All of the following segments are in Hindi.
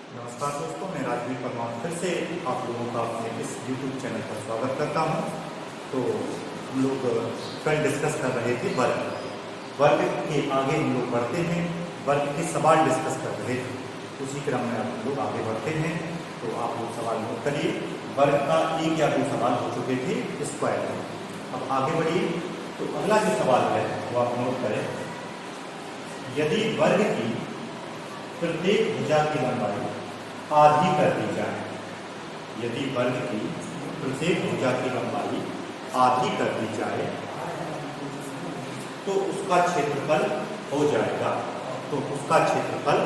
नमस्कार दोस्तों, मैं राजवीर परमार फिर से आप लोगों का अपने इस YouTube चैनल पर स्वागत करता हूं। तो हम लोग कल डिस्कस कर रहे थे वर्ग के आगे हम लोग बढ़ते हैं, वर्ग के सवाल डिस्कस कर रहे थे। उसी क्रम में आप लोग आगे बढ़ते हैं। तो आप लोग सवाल नोट करिए। वर्ग का एक या दो सवाल हो चुके थे स्क्वायर में। अब आगे बढ़िए। तो अगला जो सवाल है वो आप नोट करें। यदि वर्ग की प्रत्येक भुजा की लंबाई आधी कर दी जाए, यदि वर्ग की प्रत्येक भुजा की लंबाई आधी कर दी जाए तो उसका क्षेत्रफल हो जाएगा। तो उसका क्षेत्रफल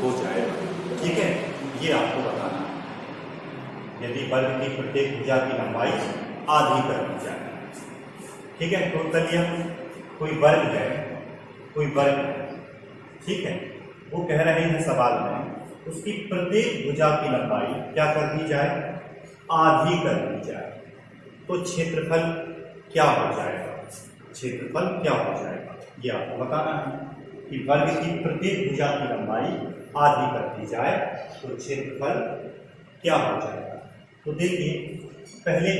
हो जाएगा। ठीक है, ये आपको बताना है। यदि वर्ग की प्रत्येक भुजा की लंबाई आधी कर दी जाए, ठीक है। तो चलिए, कोई वर्ग है, कोई वर्ग है, ठीक है। वो कह रहे हैं सवाल में उसकी प्रत्येक भुजा की लंबाई क्या कर दी जाए, आधी कर दी जाए। तो क्षेत्रफल क्या हो जाएगा, क्षेत्रफल क्या हो जाएगा, ये आपको बताना है कि वर्ग की प्रत्येक भुजा की लंबाई आधी कर दी जाए तो क्षेत्रफल क्या हो जाएगा। तो देखिए, पहले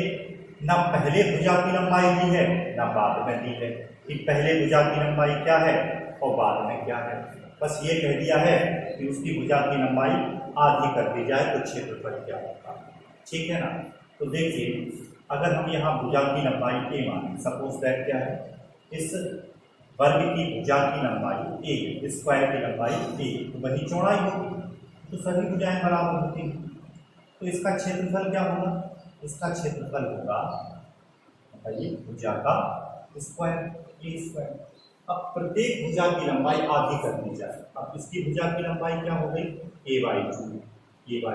ना पहले भुजा की लंबाई दी है ना बाद में दी है कि पहले भुजा की लंबाई क्या है और बाद में क्या है। बस ये कह दिया है कि उसकी भुजा की लंबाई आधी कर दी जाए तो क्षेत्रफल क्या होगा। ठीक है ना। तो देखिए, अगर हम यहाँ भुजा की लंबाई ए माने, सपोज दैट क्या है, इस वर्ग की भुजा की लंबाई ए, स्क्वायर की लंबाई ए, तो वही चौड़ाई होगी। तो सभी भुजाएं बराबर होती हैं। तो इसका क्षेत्रफल क्या होगा, इसका क्षेत्रफल होगा बताइए भुजा का स्क्वायर, ए स्क्वायर। अब प्रत्येक भुजा की लंबाई आधी कर दी जाए। अब इसकी भुजा की लंबाई क्या हो गई, a/2, a/2,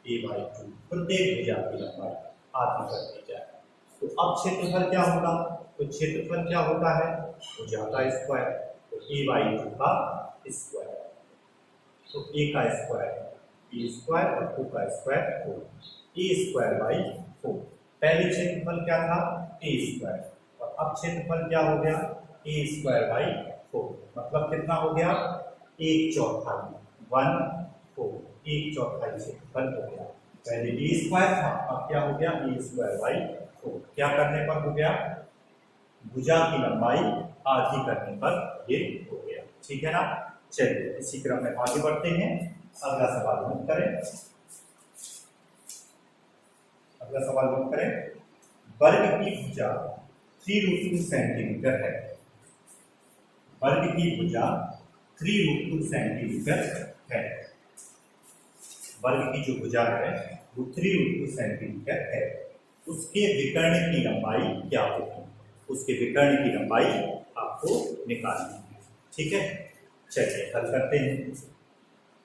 a/2। प्रत्येक भुजा की लंबाई आधी कर दी जाए तो अब क्षेत्रफल क्या होगा। तो क्षेत्रफल क्या होता है, भुजा का स्क्वायर। तो a/2 का स्क्वायर, तो a का स्क्वायर a स्क्वायर और 2 का स्क्वायर 4, a²/4। पहले क्षेत्रफल क्या था, a स्क्वायर, और अब क्षेत्रफल क्या हो गया, a²/4। मतलब कितना हो गया, 1/4, 1/4, 1/4 क्षेत्रफल हो गया। पहले a स्क्वायर था, अब क्या हो गया, a²/4। क्या करने पर हो गया, भुजा की लंबाई आधी करने पर ये हो गया। ठीक है ना। चलिए, इसी क्रम में आगे बढ़ते हैं। अगला सवाल नोट करें। अगला सवाल नोट करें। वर्ग की भुजा 3√2 सेंटीमीटर है। वर्ग की भुजा 3√2 सेंटीमीटर है। वर्ग की जो भुजा है वो 3√2 सेंटीमीटर है। उसके विकर्ण की लंबाई क्या होगी, उसके विकर्ण की लंबाई आपको निकालनी है। ठीक है, चलिए हल करते हैं।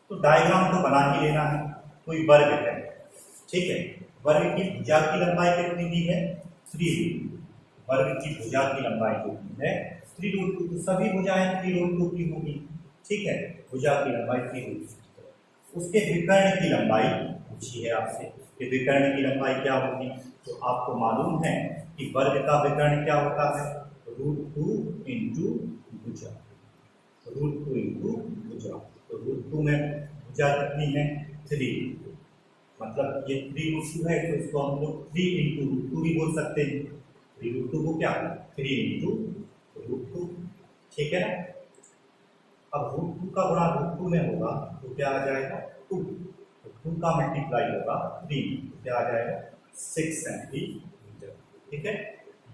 तो डायग्राम तो बना ही लेना है। कोई वर्ग है, ठीक है। वर्ग की भुजा की लंबाई कितनी दी है, 3√2। वर्ग की भुजा की लंबाई कितनी है, 3√2। तो सभी भुजाएं 3√2 की होगी। ठीक है, भुजा की लंबाई 3√2। उसके विकर्ण की लंबाई पूछी है आपसे कि विकर्ण की लंबाई क्या होगी। तो आपको मालूम है कि वर्ग का विकर्ण क्या होता है, √2 इंटू भुजा, √2 इंटू भुजा। तो √2 में भुजा कितनी है, 3, मतलब ये 3√2 है तो इसको हम लोग 3 इंटू √2 भी बोल सकते हैं। 3√2 को क्या, 3 इंटू √2। ठीक है ना। अब √2 का गुणा √2 में होगा तो क्या आ जाएगा, 2। तो 2 का मल्टीप्लाई होगा 3, तो क्या आ जाएगा, 6 सेंटीमीटर। ठीक है,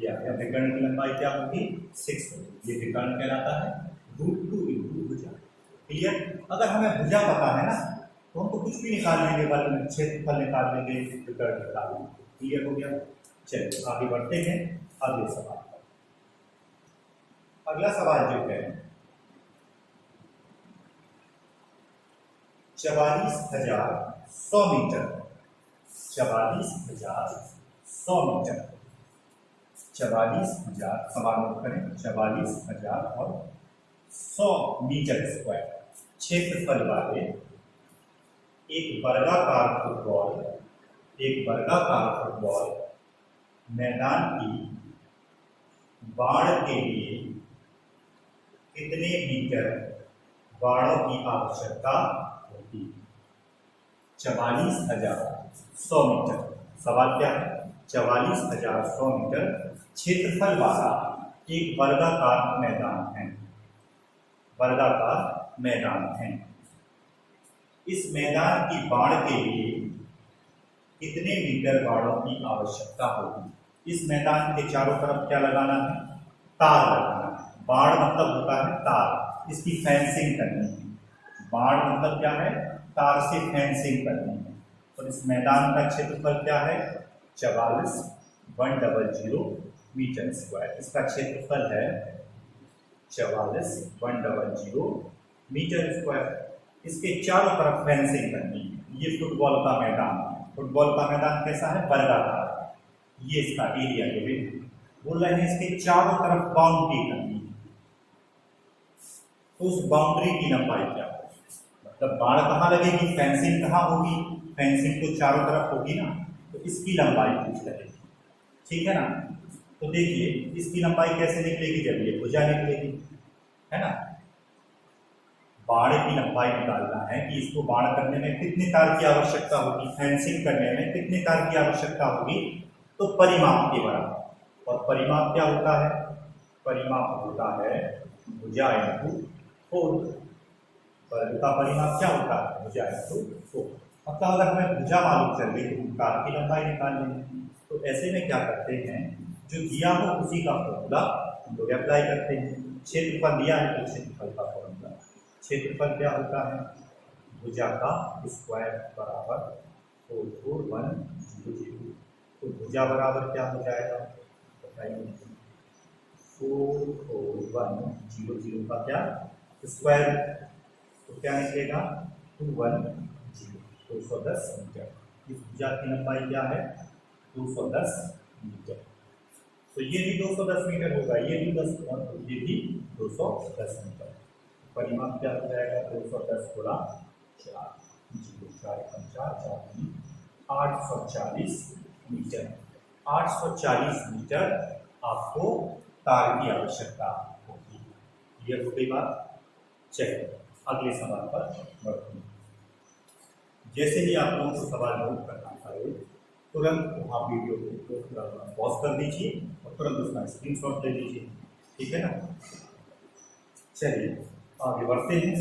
ये आ गया। विकर्ण की लंबाई क्या होगी, 6 होगी। ये विकर्ण कहलाता है √2 इंटू भुजा। क्लियर। अगर हमें भुजा पता है ना तो हम तो कुछ भी निकाल लेंगे, वर्ग में क्षेत्रफल निकाल लेंगे, विकर्ण निकाल लेंगे। क्लियर हो गया। चलिए आगे बढ़ते हैं अगले सवाल पर। अगला सवाल जो है, 44,100 मीटर, 44,100 मीटर, 44,000 सवाल नोट करें, 44,000 और 100 मीटर स्क्वायर क्षेत्रफल वाले एक वर्गाकार फुटबॉल, एक वर्गाकार फुटबॉल मैदान की बाड़ के लिए कितने मीटर बाड़ों की आवश्यकता होती है। 44,100 मीटर। सवाल क्या है? 44,100 मीटर क्षेत्रफल वाला एक वर्गाकार मैदान है। वर्गाकार मैदान है। इस मैदान की बाढ़ के लिए कितने मीटर बाड़ों की आवश्यकता होगी? इस मैदान के चारों तरफ क्या लगाना है? तार लगाना है। बाड़ मतलब होता है तार, इसकी फेंसिंग करनी है। बाड़ मतलब क्या है? तार से फेंसिंग करनी है। और इस मैदान का क्षेत्रफल क्या है? 44,100 मीटर स्क्वायर। इसका क्षेत्रफल है 44,100 मीटर स्क्वायर। इसके चारों तरफ फेंसिंग करनी है। ये फुटबॉल का मैदान है। फुटबॉल का मैदान कैसा है? वर्गाकार। ये इसका एरिया गिवन बोल रहे हैं। इसके चारों तरफ बाउंड्री करनी है। तो उस बाउंड्री की लंबाई क्या है? मतलब बाड़ कहाँ लगेगी? फेंसिंग कहाँ होगी? फेंसिंग तो चारों तरफ होगी ना, तो इसकी लंबाई पूछ रहे हैं। ठीक है ना? तो देखिए इसकी लंबाई कैसे निकलेगी? जब ये भुजा निकलेगी, है ना। बाड़ की लंबाई निकालना है कि इसको बाड़ करने में कितने तार की आवश्यकता होगी, फेंसिंग करने में कितने तार की आवश्यकता होगी, तो परिमाप के बराबर। और परिमाप क्या होता है? परिमाप होता है भुजा इंटू फोर। वर्ग का परिमाप क्या होता है? भुजा इंटू फोर। मतलब अगर हमें भुजा मालूम चल गई तो तार की लंबाई निकाल लेंगे। तो ऐसे में क्या करते हैं, जो दिया हो उसी का फॉर्मूला हम लोग अप्लाई करते हैं। क्षेत्रफल दिया है तो क्षेत्रफल का फॉर्मूला। क्षेत्रफल क्या होता है? भुजा का स्क्वायर बराबर 44100। तो भुजा बराबर क्या हो जाएगा? बताइए। 44100 का क्या स्क्वायर? तो क्या निकलेगा? 210 मीटर। इस भुजा की लंबाई क्या है? 210 मीटर। तो ये भी 210 मीटर होगा, ये भी 210 मीटर। परिमाप क्या हो जाएगा? 210 गुणा 4, 840 मीटर। 840 मीटर आपको तार की आवश्यकता होगी। क्लियर हो गई बात? चलिए अगले सवाल पर बढ़ते हैं। जैसे ही आप लोगों को सवाल नोट करना चाहिए, तुरंत आप वीडियो को पॉज कर दीजिए और तुरंत उसका स्क्रीनशॉट ले लीजिए। ठीक है ना? चलिए आगे बढ़ते हैं।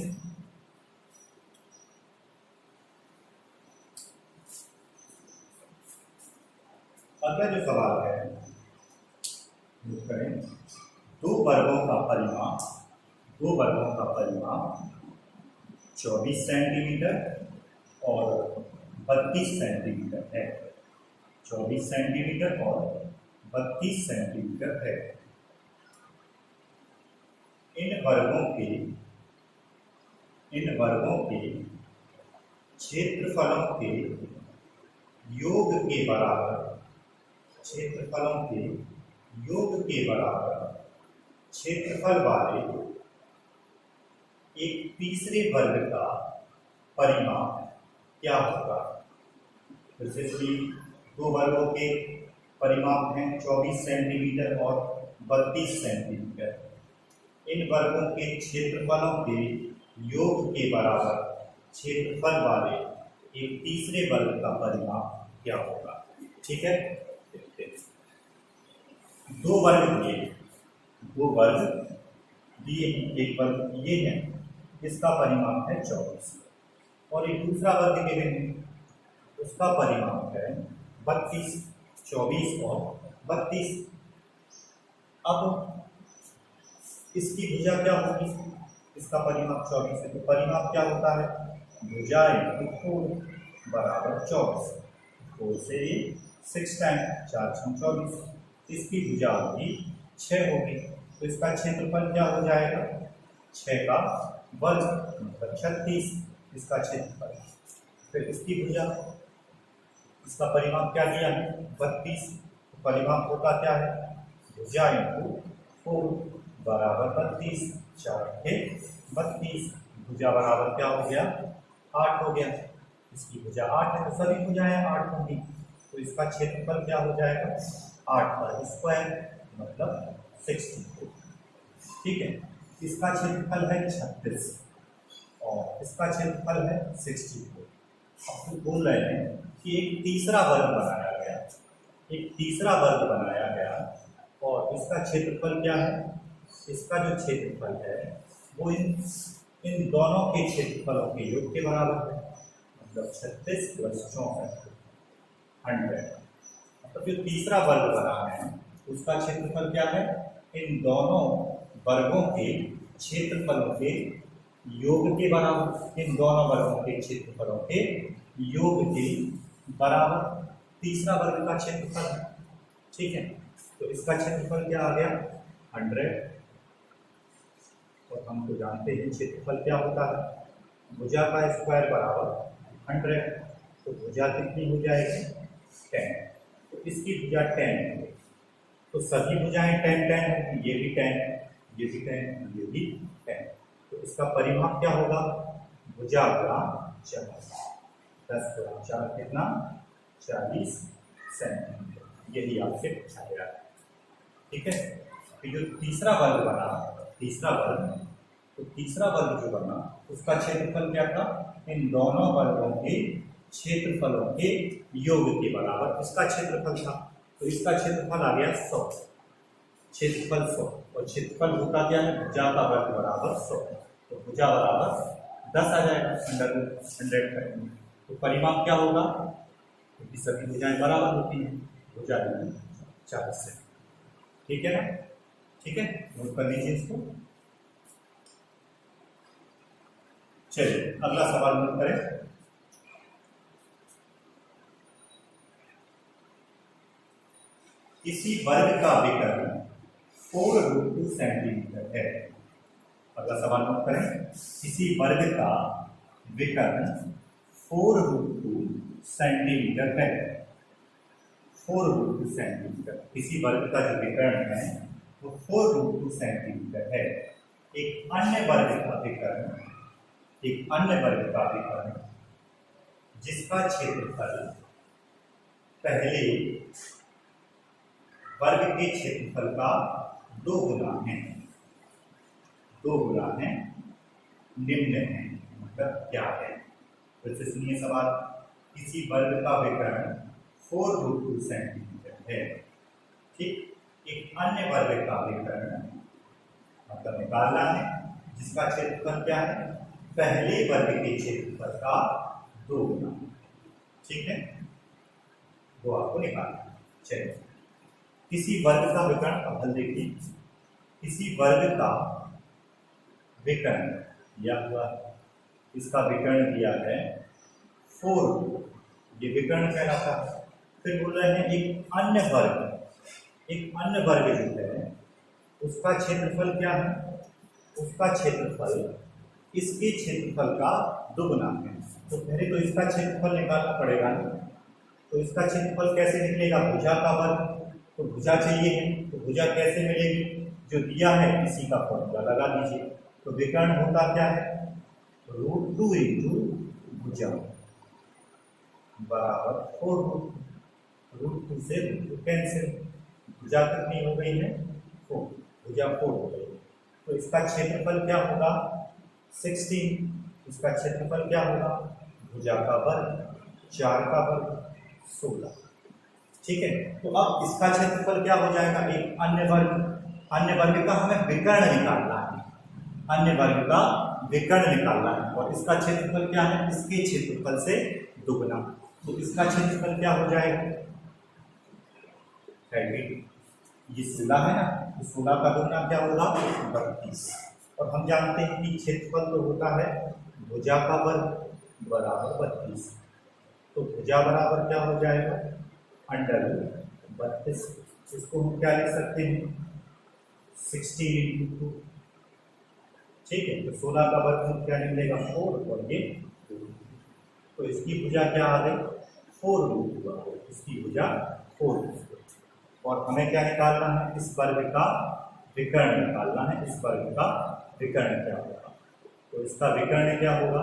अगला जो सवाल है करें, दो वर्गों का परिमाप 24 सेंटीमीटर और 32 सेंटीमीटर है। 24 सेंटीमीटर और 32 सेंटीमीटर है। इन वर्गों के क्षेत्रफलों के योग के बराबर क्षेत्रफल वाले एक तीसरे वर्ग का परिमाप क्या होगा? जैसे कि दो वर्गों के परिमाप हैं 24 सेंटीमीटर और 32 सेंटीमीटर। इन वर्गों के क्षेत्रफलों के योग के बराबर क्षेत्रफल वाले एक तीसरे वर्ग का परिमाप क्या होगा? ठीक है, दो वर्ग दिए हैं। एक वर्ग ये है, इसका परिमाप है 24 और एक दूसरा वर्ग गिवन है, उसका परिमाप है 32। 24 और 32। अब इसकी भुजा क्या होगी? इसका परिमाप 24 है, तो परिमाप क्या होता है? भुजा इंटू 4 बराबर 24। 4 से 6 टाइम 4 6 24। इसकी भुजा होगी 6 होगी, तो इसका क्षेत्रफल क्या हो जाएगा? 6 का वर्ग मतलब 36 इसका क्षेत्रफल। फिर इसकी भुजा, इसका परिमाप क्या दिया है? 32। तो परिमाप होता क्या है? भुजा इंटू 4 बराबर 32। 4 के 32। भुजा बराबर क्या हो गया? 8 हो गया। इसकी भुजा 8 है तो सभी भुजाएं 8 होंगी, तो इसका क्षेत्रफल क्या हो जाएगा? 8 का स्क्वायर मतलब 64। ठीक है, इसका क्षेत्रफल है 36 और इसका क्षेत्रफल है 64। अब बोल रहे हैं कि एक तीसरा वर्ग बनाया गया, एक तीसरा वर्ग बनाया गया और इसका क्षेत्रफल क्या है, इसका जो क्षेत्रफल है वो इन दोनों के क्षेत्रफलों के योग के बराबर है, मतलब 36 + 64 100। तो जो तीसरा वर्ग बना है उसका क्षेत्रफल क्या है, इन दोनों वर्गों के क्षेत्रफलों के योग के बराबर, इन दोनों वर्गों के क्षेत्रफलों के योग के बराबर तीसरा वर्ग का क्षेत्रफल है। ठीक है, तो इसका क्षेत्रफल क्या आ गया 100, और हम तो जानते हैं क्षेत्रफल क्या होता है, भुजा का स्क्वायर बराबर 100। तो भुजा कितनी हो जाएगी 10, तो इसकी भुजा 10 है, तो सभी भुजाएं 10 10 होगी, ये भी 10, ये भी 10, ये भी 10। तो इसका परिमाप क्या होगा, भुजा गुणा 4, 10 गुणा 4 कितना 40 सेंटीमीटर, यही आपसे पूछा गया है। ठीक है, तो जो तीसरा वर्ग बना, तीसरा वर्ग, तो तीसरा वर्ग जो बना उसका क्षेत्रफल क्या था, इन दोनों वर्गों के क्षेत्रफलों के योग के बराबर इसका क्षेत्रफल था। तो इसका क्षेत्रफल आ गया 100, क्षेत्रफल 100, और क्षेत्रफल होता क्या है, भुजा का वर्ग बराबर 100, तो भुजा बराबर 10 आ जाएगा, 100 करेंगे तो परिमाप क्या होगा, क्योंकि सभी भुजाएं बराबर होती हैं, भुजा 40 से। ठीक है ना, ठीक है, नोट कर लीजिए इसको। चलिए अगला सवाल नोट करें। किसी वर्ग का विकर्ण 4√2 सेंटीमीटर है। अगला सवाल नोट करें, किसी वर्ग का विकर्ण 4√2 सेंटीमीटर है, 4√2 सेंटीमीटर, किसी वर्ग का जो विकर्ण है वो 4√2 सेंटीमीटर है। एक अन्य वर्ग का विकर्ण, एक अन्य वर्ग का विकर्ण जिसका क्षेत्रफल पहले वर्ग के क्षेत्रफल का 2 गुना है, 2 गुना है, निम्न है, मतलब क्या है। फिर से सुनिए सवाल, किसी वर्ग का विकर्ण 4√2 सेंटीमीटर है, ठीक, एक अन्य वर्ग का विकर्ण मतलब निकालना है जिसका क्षेत्रफल क्या है, पहले वर्ग के क्षेत्रफल का 2 गुना, ठीक है, वो आपको निकालना है। चलिए, किसी वर्ग का विकर्ण, अब हल देखिए, किसी वर्ग का विकर्ण दिया हुआ, इसका विकर्ण दिया है 4, ये विकर्ण कहलाता है। फिर बोल रहे हैं एक अन्य वर्ग, एक अन्य वर्ग जो है उसका क्षेत्रफल क्या है, उसका क्षेत्रफल इसके क्षेत्रफल का 2 गुना है। तो पहले तो इसका क्षेत्रफल निकालना पड़ेगा ना, तो इसका क्षेत्रफल कैसे निकलेगा, भुजा का वर्ग, तो भुजा चाहिए है, तो भुजा कैसे मिलेगी, जो दिया है इसी का फॉर्मूला लगा दीजिए। तो विकर्ण होता क्या है, √2 इंटू भुजा बराबर 4√2 से √2 कैंसिल, भुजा कितनी हो गई है 4, भुजा 4 हो गई। तो इसका क्षेत्रफल क्या होगा 16, इसका क्षेत्रफल क्या होगा, भुजा का वर्ग 4 का वर्ग 16, ठीक है। तो अब इसका क्षेत्रफल क्या हो जाएगा, एक अन्य वर्ग, अन्य वर्ग का हमें विकर्ण निकालना है, अन्य वर्ग का विकर्ण निकालना है, और इसका क्षेत्रफल क्या है, इसके क्षेत्रफल से 2 गुना। तो इसका क्षेत्रफल क्या हो जाएगा, ये 16 है ना, तो 16 का गुना क्या होगा 32, और हम जानते हैं कि क्षेत्रफल तो होता है भुजा का वर्ग बराबर 32, तो भुजा बराबर क्या हो जाएगा √32, इसको हम क्या लिख सकते हैं 16 इंटू 2, ठीक है। तो 16 का वर्ग क्या निकलेगा 4, और ये 2, तो इसकी भुजा क्या आ गई 4√2 आ गई, इसकी भुजा 4, और हमें क्या निकालना है, इस वर्ग का विकर्ण निकालना है, इस वर्ग का विकर्ण क्या होगा, तो इसका विकर्ण क्या होगा,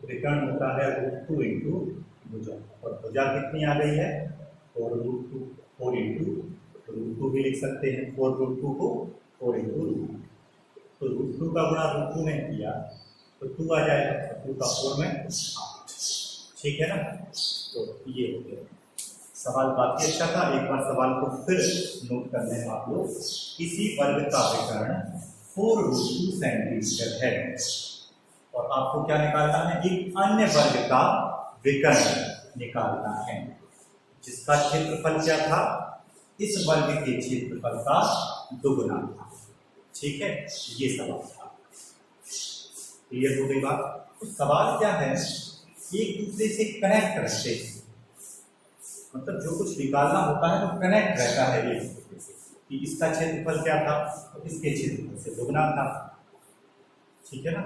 विकर्ण होता है √2 इंटू भुजा, और भुजा कितनी आ गई है 4√2, 4 इंटू √2 भी लिख सकते हैं, 4√2 को 4 इंटू √2, तो √2 का गुणा √2 में किया तो 2 आ जाएगा, 2 का 4 में 8, ठीक है ना। तो ये हो गया सवाल, काफी अच्छा था। एक बार सवाल को फिर नोट कर लें आप लोग। किसी वर्ग का विकर्ण 4√2 सेंटीमीटर है और आपको क्या निकालना है, एक अन्य वर्ग का विकर्ण निकालना है जिसका क्षेत्रफल क्या था, इस वर्ग के क्षेत्रफल का दुगुना था। ठीक है, ये सवाल था। क्लियर हो गई बात। तो सवाल क्या है, एक दूसरे से कनेक्ट रखते हैं, मतलब जो कुछ निकालना होता है तो कनेक्ट रहता है एक दूसरे से, कि इसका क्षेत्रफल क्या था तो इसके क्षेत्रफल से दुगना था। ठीक है ना।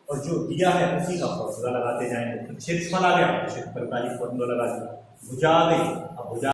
और जो दिया है उसी का फॉर्मूला लगाते जाएंगे। तो क्षेत्रफल आ गया, क्षेत्रफल का ही फॉर्मूला लगा दिया। भुजा आ गई, अब भुजा